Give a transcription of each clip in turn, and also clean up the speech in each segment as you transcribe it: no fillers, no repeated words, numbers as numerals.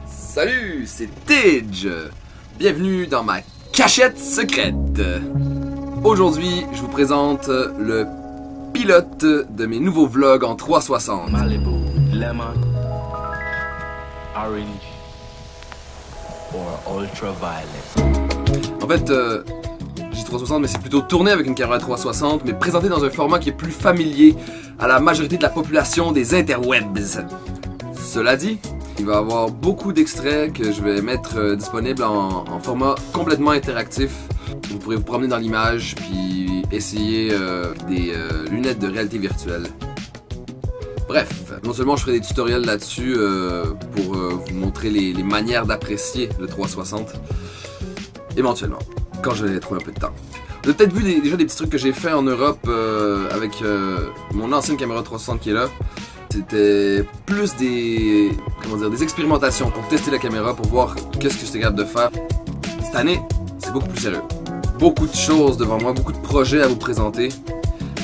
Salut, c'est Tidge. Bienvenue dans ma cachette secrète. Aujourd'hui, je vous présente le pilote de mes nouveaux vlogs en 360. Malibu, lemon, orange or ultraviolet. En fait, j'ai 360, mais c'est plutôt tourné avec une caméra 360, mais présenté dans un format qui est plus familier à la majorité de la population des interwebs. Cela dit, il va y avoir beaucoup d'extraits que je vais mettre disponibles en format complètement interactif. Vous pourrez vous promener dans l'image puis essayer des lunettes de réalité virtuelle. Bref, non seulement je ferai des tutoriels là-dessus pour vous montrer les manières d'apprécier le 360, éventuellement, quand je vais trouver un peu de temps. Vous avez peut-être vu déjà des petits trucs que j'ai fait en Europe avec mon ancienne caméra 360 qui est là. C'était plus des expérimentations pour tester la caméra, pour voir qu'est-ce que j'étais capable de faire. Cette année, c'est beaucoup plus sérieux. Beaucoup de choses devant moi, beaucoup de projets à vous présenter.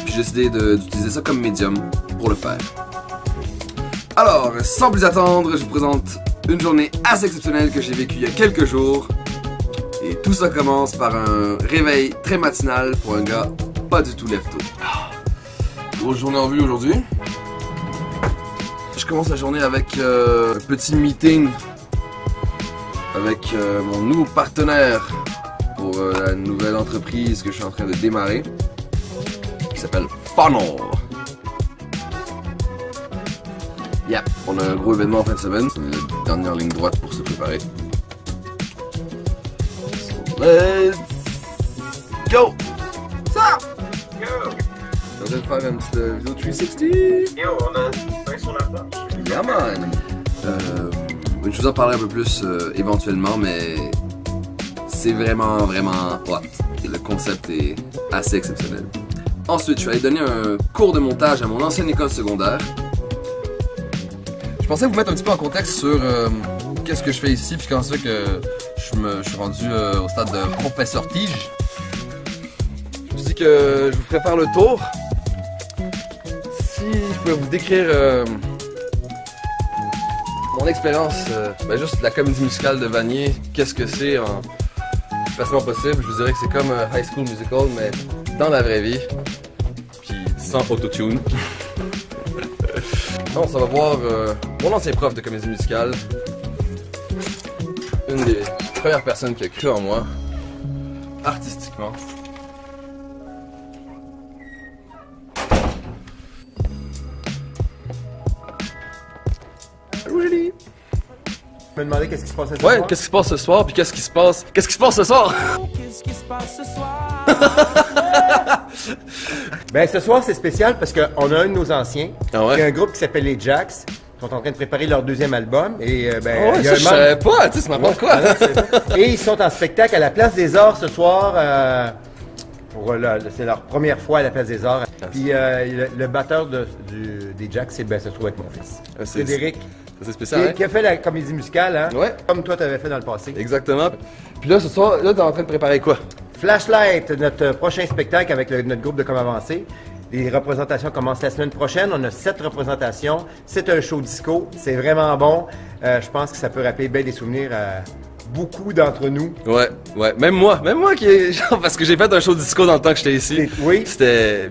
Puis j'ai décidé d'utiliser ça comme médium pour le faire. Alors, sans plus attendre, je vous présente une journée assez exceptionnelle que j'ai vécue il y a quelques jours. Et tout ça commence par un réveil très matinal pour un gars pas du tout lève-tôt. Grosse journée en vue aujourd'hui. Je commence la journée avec un petit meeting avec mon nouveau partenaire pour la nouvelle entreprise que je suis en train de démarrer, qui s'appelle Funnel. Yeah, on a un gros événement en fin de semaine, c'est la dernière ligne droite pour se préparer. So, let's go! Ça! Yo! On va faire une petite vidéo 360. Yo, on a fait sur la planche. Yeah man! Je vous en parlerai un peu plus éventuellement, mais c'est vraiment hot. Et le concept est assez exceptionnel. Ensuite, je suis allé donner un cours de montage à mon ancienne école secondaire. Je pensais vous mettre un petit peu en contexte sur qu'est-ce que je fais ici, puis quand c'est que je suis rendu au stade de professeur Tige. Je me suis dit que je vous ferais faire le tour. Si je peux vous décrire mon expérience, juste la comédie musicale de Vanier, qu'est-ce que c'est en plus facilement possible, je vous dirais que c'est comme High School Musical, mais dans la vraie vie, puis sans autotune. Non, ça va voir mon ancien prof de comédie musicale, une des premières personnes qui a cru en moi, artistiquement. Really? Je me demandais qu'est-ce qui se passe ce soir. Ouais, qu'est-ce qui se passe ce soir, puis qu'est-ce qui se passe ce soir? Qu'est-ce qui se passe ce soir? Ben ce soir c'est spécial parce qu'on a un de nos anciens, Ah ouais? qui a un groupe qui s'appelle les Jacks, qui sont en train de préparer leur deuxième album et Oh, il y a ça, je savais pas, tu sais, c'est n'importe quoi. Et ils sont en spectacle à la Place des Arts ce soir. C'est leur première fois à la Place des Arts. Puis le batteur des Jacks, se trouve avec mon fils. C'est Frédéric, c'est spécial, qui a fait la comédie musicale, hein? Ouais. Comme toi t'avais fait dans le passé. Exactement. Puis là, ce soir, là, t'es en train de préparer quoi? Flashlight, notre prochain spectacle avec notre groupe de Comme Avancé. Les représentations commencent la semaine prochaine. On a 7 représentations. C'est un show disco. C'est vraiment bon. Je pense que ça peut rappeler bien des souvenirs à beaucoup d'entre nous. Ouais. Même moi qui est genre, parce que j'ai fait un show disco dans le temps que j'étais ici. Oui.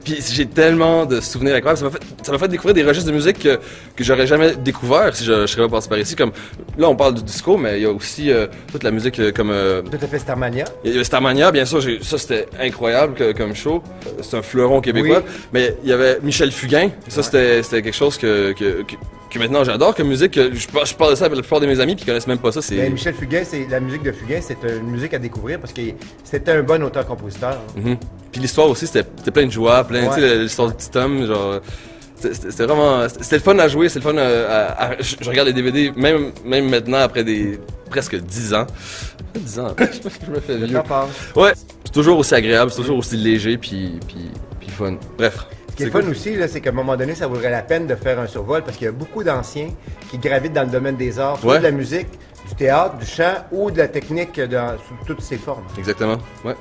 Puis j'ai tellement de souvenirs incroyables. Ça m'a fait découvrir des registres de musique que j'aurais jamais découvert si je serais pas passé par ici. Comme là, on parle du disco, mais il y a aussi toute la musique comme. Tout à fait Starmania. Il y a Starmania, bien sûr. Ça, c'était incroyable comme show. C'est un fleuron québécois. Oui. Mais il y avait Michel Fugain. Ça, c'était quelque chose que maintenant j'adore comme musique. Je parle de ça avec la plupart de mes amis qui connaissent même pas ça. Ben, Michel Fugain, la musique de Fugain, c'est une musique à découvrir parce que c'était un bon auteur-compositeur. Puis l'histoire aussi, c'était plein de joie, Ouais. tu sais, l'histoire du petit homme, genre. C'était vraiment. C'était le fun à jouer, c'était le fun je regarde les DVD, même maintenant, après presque 10 ans. 10 ans, je me fais Le vieux. temps passe. Ouais, c'est toujours aussi agréable, c'est toujours aussi léger, puis fun. Bref. Ce qui est fun aussi, là, c'est qu'à un moment donné, ça vaudrait la peine de faire un survol parce qu'il y a beaucoup d'anciens qui gravitent dans le domaine des arts, soit Ouais. de la musique, du théâtre, du chant ou de la technique sous toutes ses formes. Exactement. Ouais.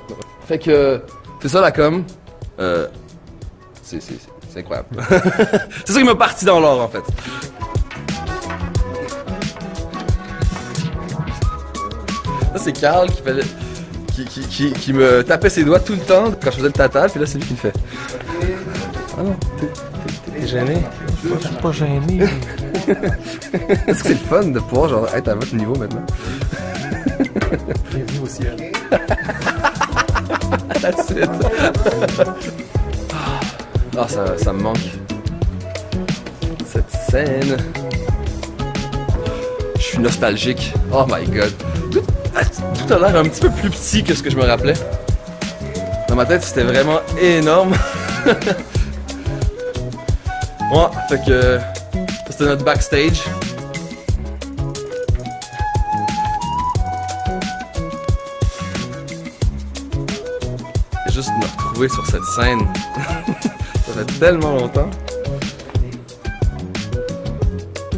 Fait que c'est ça la com. C'est incroyable. C'est ça qui m'a parti dans l'or en fait. Ça c'est Carl qui me tapait ses doigts tout le temps quand je faisais le tata, puis là c'est lui qui me fait. Ah non, t'es gêné? Je suis pas gêné. Est-ce que c'est le fun de pouvoir genre être à votre niveau maintenant? Bienvenue au ciel. That's it. Ah, ça me manque. Cette scène. Je suis nostalgique. Oh my god. Tout a l'air un petit peu plus petit que ce que je me rappelais. Dans ma tête, c'était vraiment énorme. Ouais, fait que c'était notre backstage. Et juste me retrouver sur cette scène. Ça fait tellement longtemps.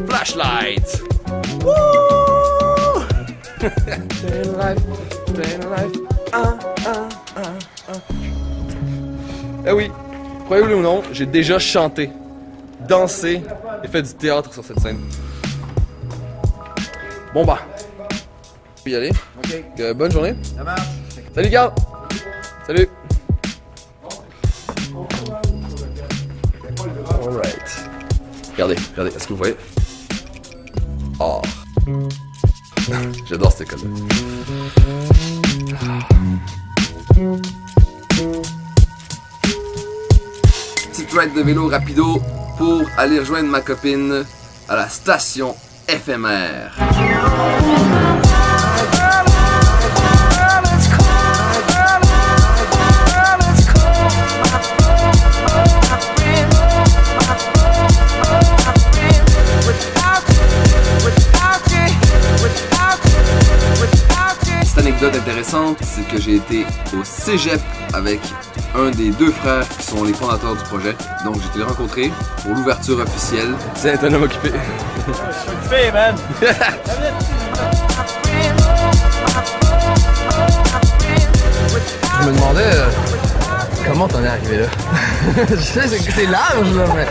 Flashlight! Wouh! Staying alive, staying alive. Eh oui, croyez-le ou non, j'ai déjà chanté, dansé et fait du théâtre sur cette scène. Bon bah, on peut y aller. OK. Bonne journée. Ça marche. Salut Carl! Salut! Alright. Regardez, est-ce que vous voyez? Oh! J'adore cette école-là. Petite ride de vélo rapido pour aller rejoindre ma copine à la station éphémère. Cette anecdote intéressante, c'est que j'ai été au cégep avec un des deux frères qui sont les fondateurs du projet. Donc j'ai été les rencontrer pour l'ouverture officielle. C'est un homme occupé. Je suis occupé, man! Je me demandais comment t'en es arrivé là. Je sais, c'est large là, mais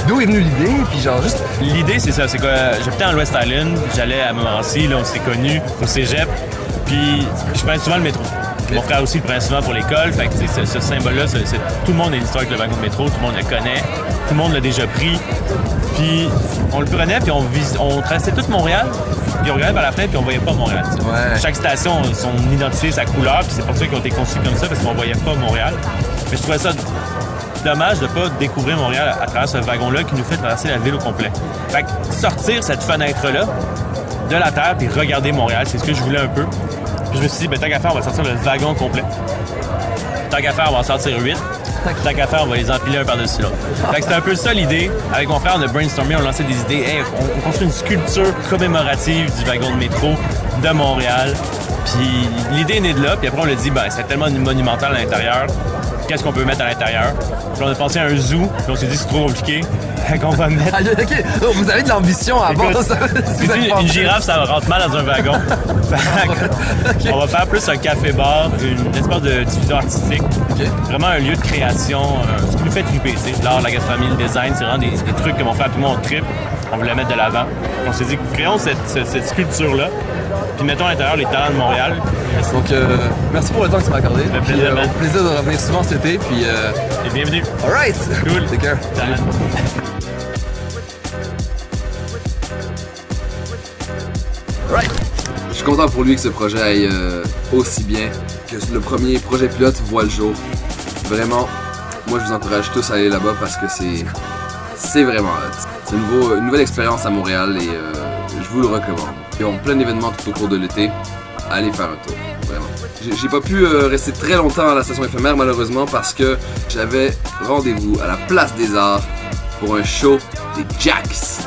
d'où est venue l'idée, puis genre juste. L'idée, c'est ça, c'est que j'habitais en West Island, j'allais à Montmorency, là on s'est connus au cégep, puis je prends souvent le métro. Mon frère aussi le prend souvent pour l'école, fait que ce symbole-là, tout le monde a une histoire avec le wagon de métro, tout le monde le connaît, tout le monde l'a déjà pris. Puis on le prenait, puis on traversait toute Montréal, puis on regardait par la fenêtre, puis on voyait pas Montréal. Ouais. Chaque station a son identité, sa couleur, puis c'est pour ça qu'ils ont été conçus comme ça, parce qu'on voyait pas Montréal. Mais je trouvais ça dommage de pas découvrir Montréal à travers ce wagon-là qui nous fait traverser la ville au complet. Fait que sortir cette fenêtre-là de la terre, puis regarder Montréal, c'est ce que je voulais un peu. Puis je me suis dit, ben, tant qu'à faire, on va sortir le wagon complet. Tant qu'à faire, on va en sortir 8. Tant qu'à faire, on va les empiler un par-dessus l'autre. Fait que c'était un peu ça l'idée. Avec mon frère, on a brainstormé, on lançait des idées. Hey, on construit une sculpture commémorative du wagon de métro de Montréal. Puis l'idée est née de là. Puis après, on l'a dit, ben, c'est tellement monumental à l'intérieur. Qu'est-ce qu'on peut mettre à l'intérieur? Puis on a pensé à un zoo. Puis on s'est dit, c'est trop compliqué. Fait qu'on va mettre... Ok, donc vous avez de l'ambition à bord. Une girafe, ça rentre mal dans un wagon. On va faire plus un café-bar, une espèce de diffusion artistique. Okay. Vraiment un lieu de création, ce qui nous fait triper. L'art, la gastronomie, le design, c'est vraiment des trucs que mon frère et moi on tripe. On voulait mettre de l'avant. On s'est dit, créons cette sculpture-là. Puis mettons à l'intérieur les talents de Montréal. Donc, merci pour le temps que tu m'as accordé. Ça fait plaisir, au plaisir de revenir souvent cet été. Puis, et bienvenue. Alright! Cool. Take care. Salut. Right. Je suis content pour lui que ce projet aille aussi bien, que le premier projet pilote voit le jour. Vraiment, moi je vous encourage tous à aller là-bas parce que c'est vraiment hot. C'est une nouvelle expérience à Montréal et je vous le recommande. Ils ont plein d'événements tout au cours de l'été. Allez faire un tour, vraiment. J'ai pas pu rester très longtemps à la station éphémère malheureusement parce que j'avais rendez-vous à la Place des Arts pour un show des Jacks.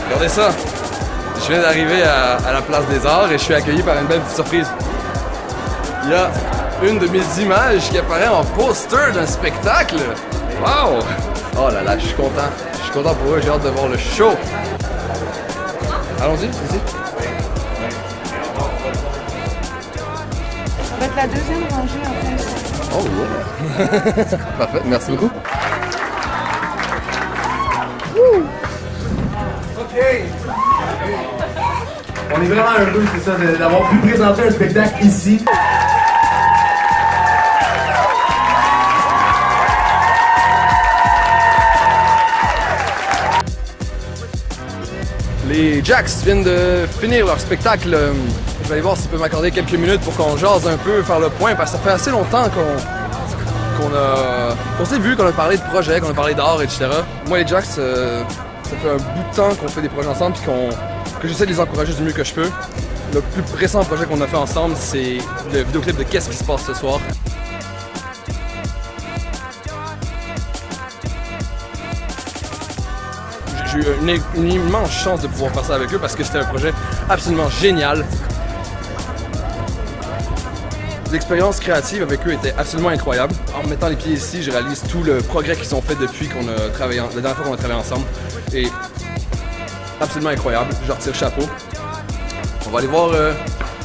Regardez ça! Je viens d'arriver à la Place des Arts et je suis accueilli par une belle petite surprise. Il y a une de mes images qui apparaît en poster d'un spectacle. Wow! Oh là là, je suis content. Je suis content pour eux, j'ai hâte de voir le show. Allons-y, ici. va être la deuxième rangée après ça. Oh yeah! Parfait, merci beaucoup. OK! On est vraiment heureux, c'est ça, d'avoir pu présenter un spectacle ici. Les Jacks viennent de finir leur spectacle. Je vais aller voir s'ils peuvent m'accorder quelques minutes pour qu'on jase un peu, faire le point, parce que ça fait assez longtemps qu'on s'est vu, qu'on a parlé de projets, qu'on a parlé d'art, etc. Moi, les Jacks, ça fait un bout de temps qu'on fait des projets ensemble puis que j'essaie de les encourager du mieux que je peux. Le plus récent projet qu'on a fait ensemble, c'est le vidéoclip de Qu'est-ce qui se passe ce soir. J'ai eu une immense chance de pouvoir faire ça avec eux parce que c'était un projet absolument génial. L'expérience créative avec eux était absolument incroyable. En mettant les pieds ici, je réalise tout le progrès qu'ils ont fait depuis qu'on a travaillé, la dernière fois qu'on a travaillé ensemble. Et absolument incroyable. Je leur tire chapeau. On va aller voir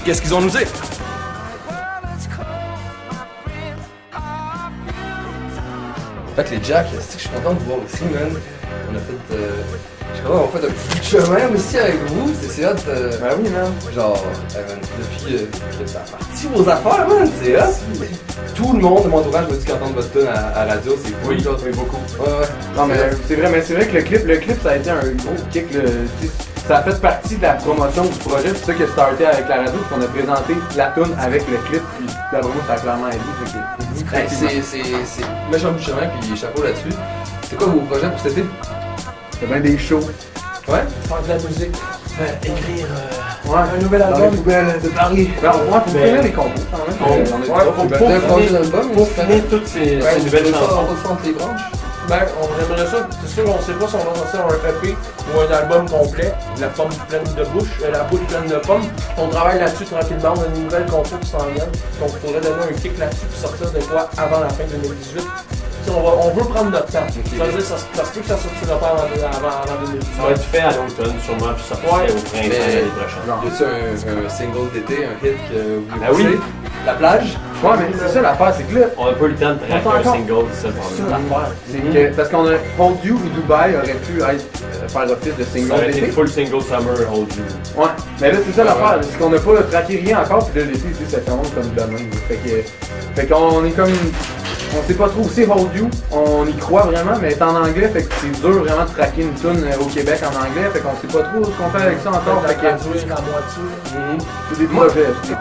qu'est-ce qu'ils ont à nous dire. En fait, les Jacks, c'est que je suis content de vous voir aussi, man. On a fait, je sais pas, on a fait un petit bout de chemin aussi avec vous. C'est hot. Ben oui, man. Genre, man, depuis que ça a parti vos affaires, man, c'est hot. Tout le monde de mon entourage me dit qu'entendre votre tune à radio, c'est cool. Oui, beaucoup. Ouais. Non, mais c'est vrai, que le clip, ça a été un gros kick. Ça a fait partie de la promotion du projet. C'est ça qui a starté avec la radio, qu'on a présenté la tune avec le clip. Puis d'après moi, ça a clairement aidé. C'est méchant bout de chemin, puis chapeau là-dessus. C'est quoi vos projets pour cet été? C'est bien des shows. Ouais? Faire de la musique, écrire un nouvel album. Dans les poubelles de Paris. Ben, on va finir les compos quand même. Pour finir toutes ces nouvelles chansons. On va entre les branches. Ben, on aimerait ça, c'est sûr qu'on sait pas si on va sortir un EP ou un album complet, la pomme pleine de bouche, la bouche pleine de pommes. On travaille là-dessus tranquillement, on a une nouvelle compo qui s'en vient, donc il faudrait donner un kick là-dessus pour sortir de quoi avant la fin 2018. On veut prendre notre temps. Ça veut dire ça se peut que ça sortira pas avant 2018. Ça va être fait à l'automne sûrement, puis sortir au printemps l'année prochaine. Y a-tu un single d'été, un hit que vous voulez Ah oui. passer? La plage? Ouais, mais c'est ça l'affaire, c'est que là, On n'a pas eu le temps de traquer un single de ça c'est pour ça l'affaire. C'est que, parce qu'on a Hold You ou Dubaï aurait pu faire office de Ça single aurait été d'été. full single summer, hold you. Ouais, mais là c'est ça l'affaire, c'est qu'on n'a pas traqué rien encore, puis là l'été, tu sais, ça commence comme demain. Fait qu'on est comme. On sait pas trop aussi Hold You, on y croit vraiment, mais c'est en anglais, fait que c'est dur vraiment de traquer une tune au Québec en anglais, fait qu'on sait pas trop ce qu'on fait avec ça encore. Fait que Traduire à moitié. c'est des projets. C'est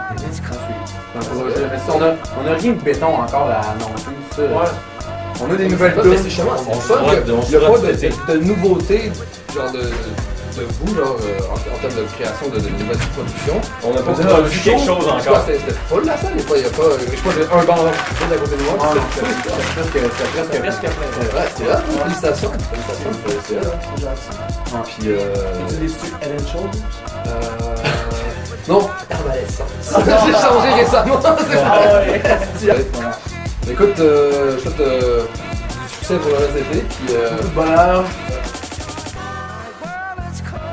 un projet. Mais ça, on a rien de béton encore à annoncer. Ça. Ouais. On a des nouvelles Mais tunes. c'est justement, c'est ça, on il n'y a sera pas cet été. de nouveauté, genre de vous, genre, en termes de création de nouvelles productions. On n'a pas Vous produit quelque chose encore. C'était full la salle, il y a pas, je sais pas, j'ai un banc à côté de moi. Ah, C'était c'est presque Presque plein. ouais, c'était là, félicitations. C'est là. C'est gentil. Puis, Utilises-tu Ellen Shoulders? non, j'ai changé récemment, c'est vrai. Écoute, je souhaite du succès pour le reste d'été, puis Bonheur.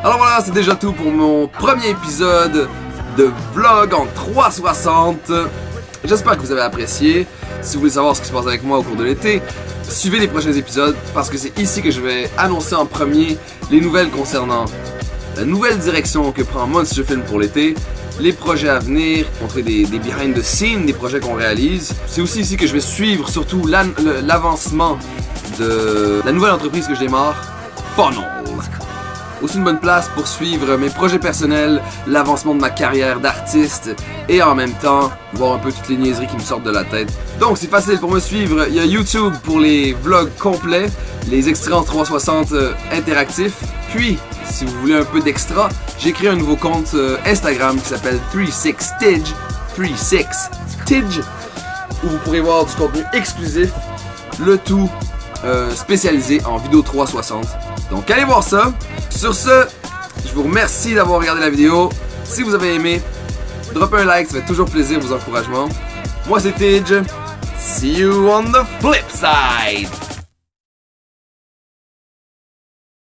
alors voilà, c'est déjà tout pour mon premier épisode de vlog en 360. J'espère que vous avez apprécié. Si vous voulez savoir ce qui se passe avec moi au cours de l'été, suivez les prochains épisodes parce que c'est ici que je vais annoncer en premier les nouvelles concernant la nouvelle direction que prend Monster Film pour l'été, les projets à venir, montrer des behind the scenes, des projets qu'on réalise. C'est aussi ici que je vais suivre surtout l'avancement de la nouvelle entreprise que je démarre, Funnel. Aussi une bonne place pour suivre mes projets personnels, l'avancement de ma carrière d'artiste et en même temps voir un peu toutes les niaiseries qui me sortent de la tête. Donc c'est facile pour me suivre, il y a YouTube pour les vlogs complets, les extraits en 360 interactifs, puis si vous voulez un peu d'extra, j'ai créé un nouveau compte Instagram qui s'appelle 36Tidge, 36Tidge, où vous pourrez voir du contenu exclusif, le tout spécialisé en vidéo 360. Donc allez voir ça. Sur ce, je vous remercie d'avoir regardé la vidéo. Si vous avez aimé, droppez un like, ça fait toujours plaisir vos encouragements. Moi c'est Tidge. See you on the flip side.